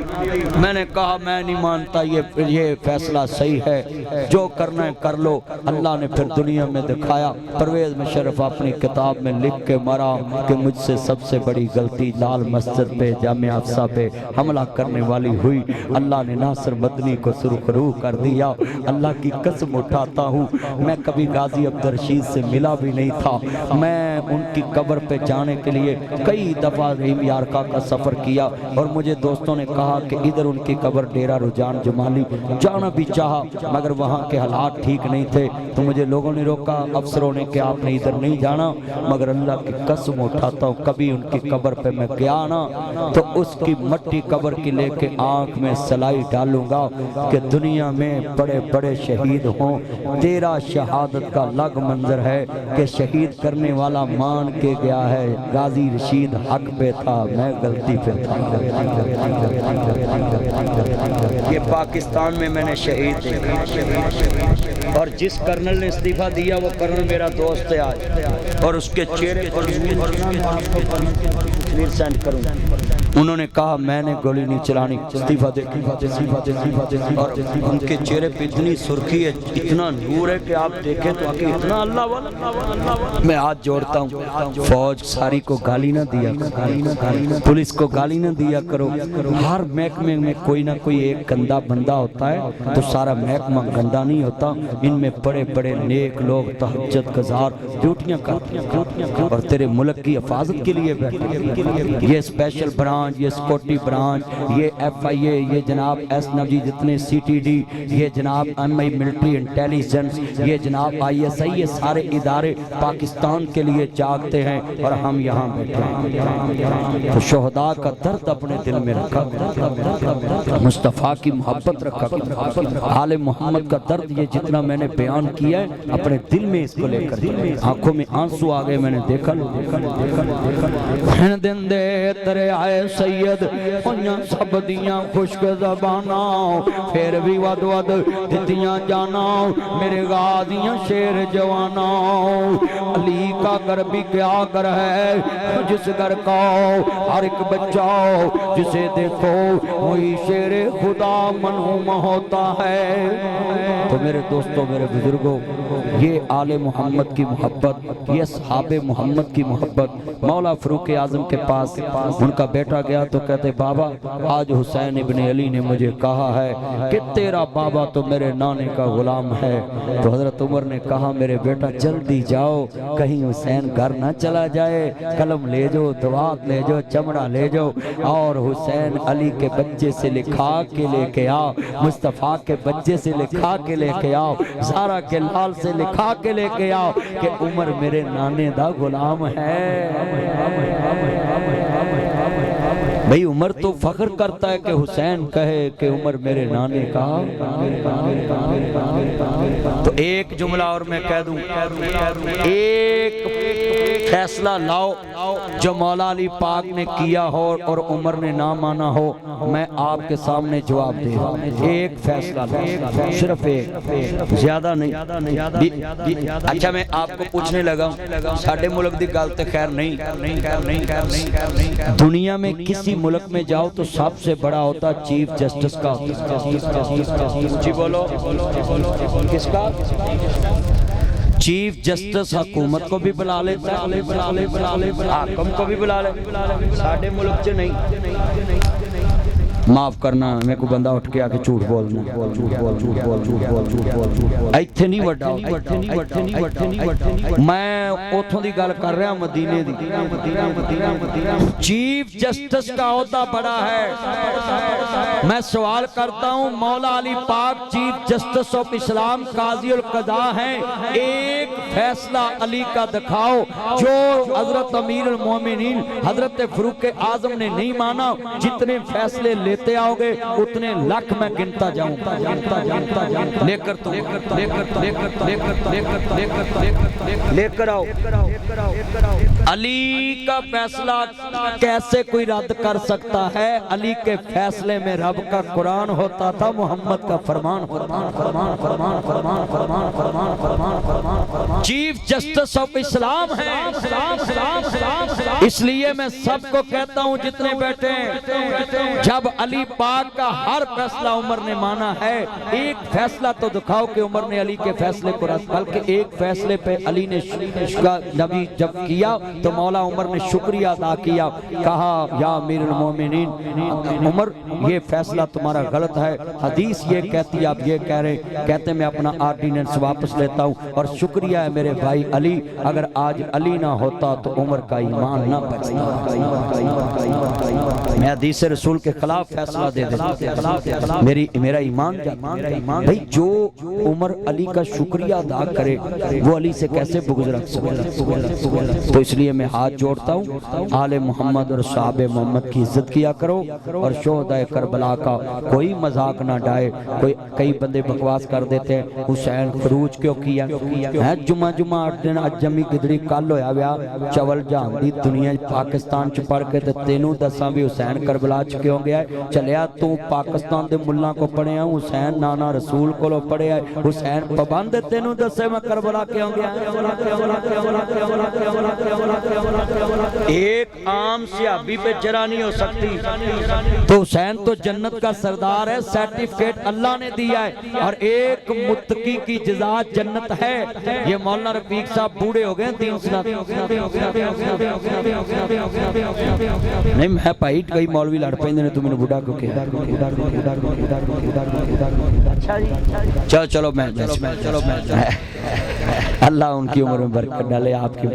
میں نے کہا میں نہیں مانتا یہ فیصلہ صحیح ہے جو کرنا ہے کر لو اللہ نے پھر دنیا میں دکھایا پرویز مشرف اپنی کتاب میں لکھ کے مرا کہ مجھ سے سب سے بڑی غلطی لال مسجد پہ جامعہ افسا پہ حملہ کرنے والی ہوئی اللہ نے ناصر مدنی کو سرخرو کر دیا اللہ کی قسم اٹھاتا ہوں میں کبھی غازی عبدالرشید سے ملا بھی نہیں تھا میں ان کی قبر پہ جانے کے لیے کئی دفعہ رحیم یارکا کا سفر کیا اور مجھے دوستوں نے کہا کہ ادھر ان کی قبر ڈیرہ رجان جمالی جانا بھی چاہا مگر وہاں کے حالات ٹھیک نہیں تھے تو مجھے لوگوں نے روکا افسروں نے کہ آپ نے ادھر نہیں جانا مگر اللہ کی قسم اٹھاتا ہوں کبھی ان کی قبر پہ میں گیا نا تو اس کی مٹی قبر کی لے کے آنکھ میں سلائی ڈالوں گا کہ دنیا میں بڑے بڑے شہید ہوں تیرا شہادت کا الگ منظر ہے کہ شہید کرنے والا مان کے گیا ہے غازی رشید حق پہ تھا میں غلطی پہ تھا یہ پاکستان میں نے شہید دیکھا اور جس کرنل نے استعفیٰ دیا وہ کرنل میرا دوست ہے آج اور اس کے چہرے پر تصویر سینڈ کروں انہوں نے کہا میں نے گولی نہیں چلانی استعفیٰ دے اور ان کے چہرے پہ اتنی سرخی ہے اتنا نور ہے کہ آپ دیکھیں تو کہ اتنا اللہ والا میں ہاتھ جوڑتا ہوں فوج ساری کو گالی نہ دیا پولیس کو گالی نہ دیا کرو ہر محکمے میں کوئی نہ کوئی ایک گندا بندہ ہوتا ہے تو سارا محکمہ گندا نہیں ہوتا ان میں بڑے بڑے نیک لوگ تہجد گزار ڈیوٹیاں کرتے ہیں اور تیرے ملک کی حفاظت کے لیے بیٹھے یہ اسپیشل برانچ برانچ، یہ سکوٹی برانچ، یہ ایف آئی اے، یہ جناب ایس نبجی، جتنے سی ٹی ڈی، یہ جناب ایم آئی ملٹری انٹیلیجنس، یہ جناب آئی ایس آئی، یہ سارے ادارے پاکستان کے لیے جاگتے ہیں اور ہم یہاں بیٹھے ہیں۔ تو شہداء کا درد اپنے دل میں رکھا، مصطفیٰ کی محبت رکھا، آل محمد کا درد یہ جتنا میں نے بیان کیا ہے اپنے دل میں اس کو لے کر، آنکھوں میں آنسو آگئے، میں نے دیکھا دن دے ترے آئے سید ہویاں سب دیاں خشک زباناں، پھر بھی ود ود دتیاں جاناں میرے غازیاں شیر جواناں۔ علی کا گھر بھی کیا گھر ہے، جس گھر کا ہر ایک بچہ جسے دیکھو وہی شیر خدا منہوم ہوتا ہے۔ تو میرے دوستوں، میرے بزرگوں، یہ آل محمد کی محبت، یہ صحاب محمد کی محبت۔ مولا فاروق اعظم کے پاس ان کا بیٹا گیا تو کہتے بابا آج حسین ابن علی نے مجھے کہا ہے کہ تیرا بابا تو میرے نانے کا غلام ہے۔ تو حضرت عمر نے کہا میرے بیٹا جلدی جاؤ، کہیں حسین گھر نہ چلا جائے، قلم لے جاؤ، دوات لے جاؤ، چمڑا لے جاؤ اور حسین علی کے بچے سے لکھا کے لے کے آؤ، مصطفیٰ کے بچے سے لکھا کے لے کے آؤ، زہرا کے لال سے لکھا کے لے کے آؤ کہ عمر میرے نانے دا غلام ہے۔ بھئی عمر تو فخر کرتا ہے کہ حسین کہے کہ عمر میرے نانے کا۔ تو ایک جملہ اور میں کہہ دوں، ایک فیصلہ لاؤ جو مولا علی پاک نے کیا ہو اور عمر نے نہ مانا ہو، میں آپ کے سامنے جواب دے رہا ہوں۔ ایک فیصلہ لاؤ، صرف ایک، زیادہ نہیں۔ اچھا میں آپ کو پوچھنے لگا ہوں، ساڑھے ملک دی گل تے خیر نہیں، دنیا میں کسی ملک میں جاؤ تو سب سے بڑا ہوتا چیف جسٹس کا ہوتا۔ جی بولو، کس کا؟ چیف جسٹس حکومت کو بھی بلا لیتا ہے، حاکم کو بھی بلا لیتا ہے، ساڑھے ملک سے نہیں۔ معاف کرنا، میں کو بندہ اٹھ کے آکے جھوٹ بولنا، ایتھے نہیں وڈا، میں اوتھوں دی گل کر رہا مدینے دی۔ چیف جسٹس کا عہدہ بڑا ہے۔ میں سوال کرتا ہوں، مولا علی پاک چیف جسٹس آف اسلام قاضی القضاء ہیں، ایک فیصلہ علی کا دکھاؤ جو حضرت امیر المومنین حضرت فاروق اعظم نے نہیں مانا۔ جتنے فیصلے لیتے آؤ گے اتنے لاکھ میں گنتا جاؤں، لے کر آؤ۔ علی کا فیصلہ کیسے کوئی رد کر سکتا ہے؟ علی کے فیصلے میں رب کا قرآن ہوتا تھا، محمد کا فرمان۔ چیف جسٹس آف اسلام ہے، اس لیے میں سب کو کہتا ہوں جتنے بیٹھے ہیں، جب علی پاک کا ہر فیصلہ عمر نے مانا ہے، ایک فیصلہ تو دکھاؤ کہ عمر نے علی کے فیصلے کو رد، بلکہ ایک فیصلے پہ علی نے نبی جب کیا تو مولا عمر نے شکریہ ادا کیا، کہا یا امیر المومنین عمر یہ فیصلہ تمہارا غلط ہے، حدیث یہ کہتی، آپ یہ کہہ رہے، کہتے میں اپنا آرڈیننس واپس لیتا ہوں اور شکریہ ہے میرے بھائی علی، اگر آج علی نہ ہوتا تو عمر کا ایمان نہ بچتا۔ میں حدیث رسول کے خلاف فیصلہ دے دیتا، میرا ایمان جاتا۔ بھئی جو عمر علی کا شکریہ ادا کرے وہ علی سے کیسے بغض رکھ سکتا؟ تو اس لیے میں ہاتھ جوڑتا ہوں، آل محمد اور صحاب محمد کی عزت کیا کرو اور شہداء کربلا کا کوئی مذاق نہ ڈائے۔ کئی بندے بکواس کر دیتے ہیں حسین خروج کیوں کیا ہے، جمعہ 8 دن اجمی گدڑی کل ہویا ویا چول جہاں دی دنیا پاکستان چ پڑھ کے تے تینوں دساں بھی حسین کربلا چ کیوں گیا ہے، چلیا تو پاکستان دے ملہ کو پڑھیا حسین نانا رسول کو لو پڑھیا ہے، حسین پابند تینوں دسے میں کربلا کیوں گیا ہے۔ ایک عام صحابی پہ جرا نہیں ہو سکتی، تو حسین تو جنت کا سردار ہے، سرٹیفکیٹ اللہ نے دیا ہے، اور ایک متقی کی جزا جنت ہے۔ یہ مولانا رفیق صاحب بوڑھے ہو گئے 3 سال، نہیں میں پائٹ گئی مولوی لڑ پہندے نے تو میں نے بڑھا کو کہا چلو میں اللہ ان کی عمر میں برکت ڈالے آپ کی۔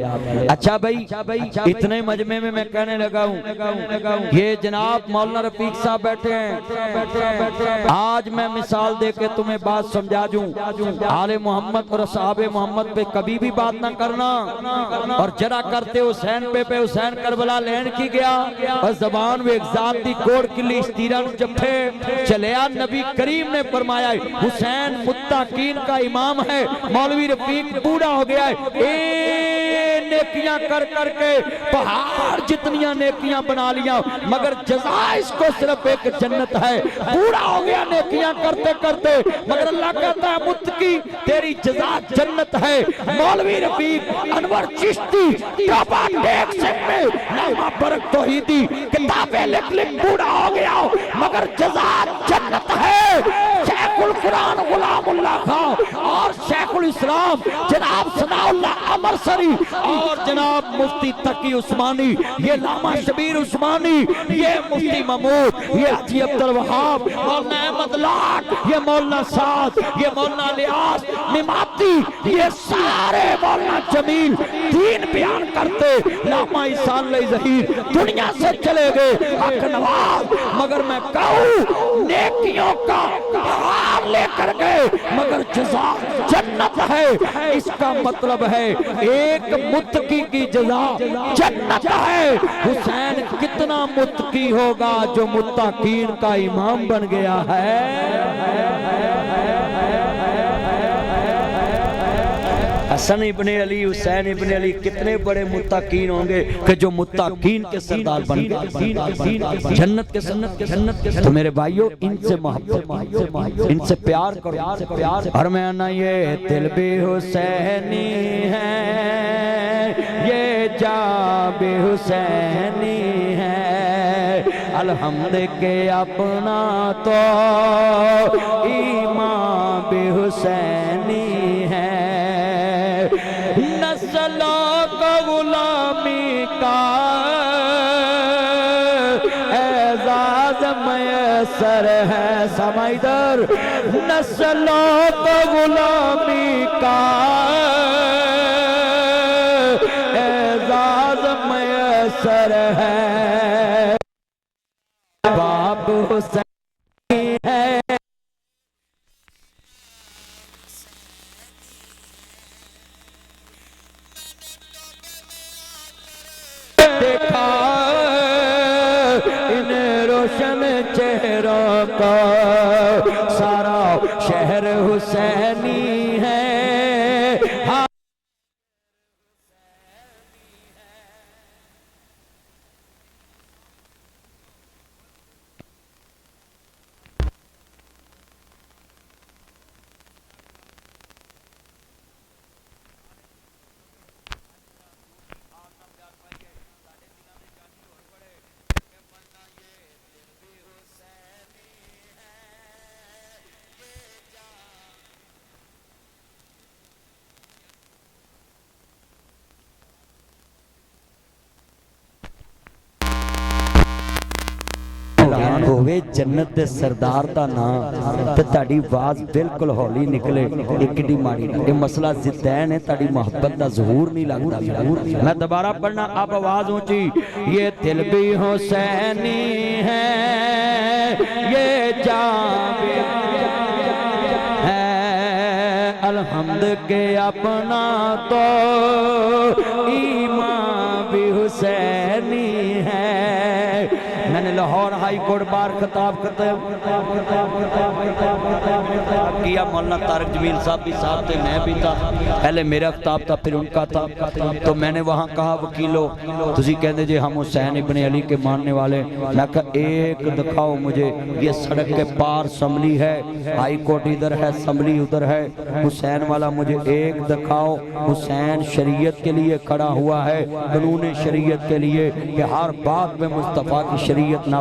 اچھا بھائی اتنے مجمع میں کہنے لگا ہوں یہ جناب مولانا رفیق صاحب بیٹھے ہیں، آج میں مثال دے کے تمہیں بات سمجھا دوں، آل محمد اور اصحاب محمد پہ کبھی بھی بات نہ کرنا، اور جرا کرتے حسین پہ حسین کربلا لین کی گیا اور زبان میں ایک ذاتی کوڑ کلی اشتیران جپھے چلیا۔ نبی کریم نے فرمایا حسین متقین کا امام ہے، مولوی رفیق بوڑھا ہو گیا ہے، نیکیاں کر کر کے پہاڑ جتنیاں نیکیاں بنا لیا، مگر جزا اس کو صرف ایک جنت ہے۔ بوڑھا ہو گیا نیکیاں کرتے کرتے، مگر اللہ کہتا ہے متقی تیری جزا جنت ہے۔ مولوی رفیق انور چشتی ٹاپا ٹیک سنگ میں نامہ برک توحیدی کتابیں لکھ بوڑھا ہو گیا مگر جزا جنت ہے۔ شیخ القرآن غلام اللہ خان اور شیخ الاسلام جناب ثناء اللہ امرسری اور جناب مفتی تقی عثمانی، یہ علامہ شبیر عثمانی، یہ مفتی محمود، یہ حاجی عبدالوہاب، مولانا احمد لاٹ، یہ مولانا سعد، یہ مولانا الیاس نماتی، یہ سارے مولانا جمیل دین بیان کرتے۔ علامہ عیسیٰ علیہ ظہیر دنیا سے چلے گئے حق نواز، مگر میں کہوں نیکیوں کا ہار لے کر گئے مگر جزا جنت ہے۔ اس کا مطلب ہے ایک متقی کی جزا جنت ہے۔ حسین کتنا متقی ہوگا جو متقین کا امام بن گیا ہے۔ حسن ابن علی حسین ابن علی کتنے بڑے متقین ہوں گے کہ جو متقین کے سردار بن گئے، جنت کے سردار۔ تو میرے بھائیو ان سے محبت، ان سے پیار کرو۔ اور میں نا یہ دل بھی حسینی ہے، یہ جاں بھی حسینی ہے، الحمد کے اپنا تو ایمان بھی حسینی ہے، نسلوں کو غلامی کا اعزاز میسر ہے۔ سمجھدر نسلوں کو غلامی کا اعزاز میسر ہے، باپ حسین ہے۔ دیکھا ان روشن چہروں کو سارا شہر حسینی ہے۔ ہوئے جنت دے سردار دا نام تے تاڑی آواز بالکل ہولی نکلے ایک ڈی ماری یہ مسئلہ زدین ہے، تاڑی محبت دا ظہور نہیں لگتا۔ میں دوبارہ پڑھنا اب آواز اونچی، یہ دل بھی حسینی ہے، یہ جاں بھی ہے، الحمد کے اپنا تو ایمان بھی حسینی ہے۔ میں نے لاہور ہائی کورٹ بار خطاب کیا، مولانا طارق جمیل صاحب بھی ساتھ تھے، میں بھی تھا، پہلے میرا خطاب تھا پھر ان کا تھا، تو میں نے وہاں کہا وکیلو تسی کہندے جی ہم حسین ابن علی کے ماننے والے، میں کہا ایک دکھاؤ مجھے، یہ سڑک کے پار اسمبلی ہے، ہائی کورٹ ادھر ہے، اسمبلی ادھر ہے، حسین والا مجھے ایک دکھاؤ۔ حسین شریعت کے لیے کھڑا ہوا ہے، قانون شریعت کے لیے کہ ہر بات میں مصطفیٰ کی شریعت نہ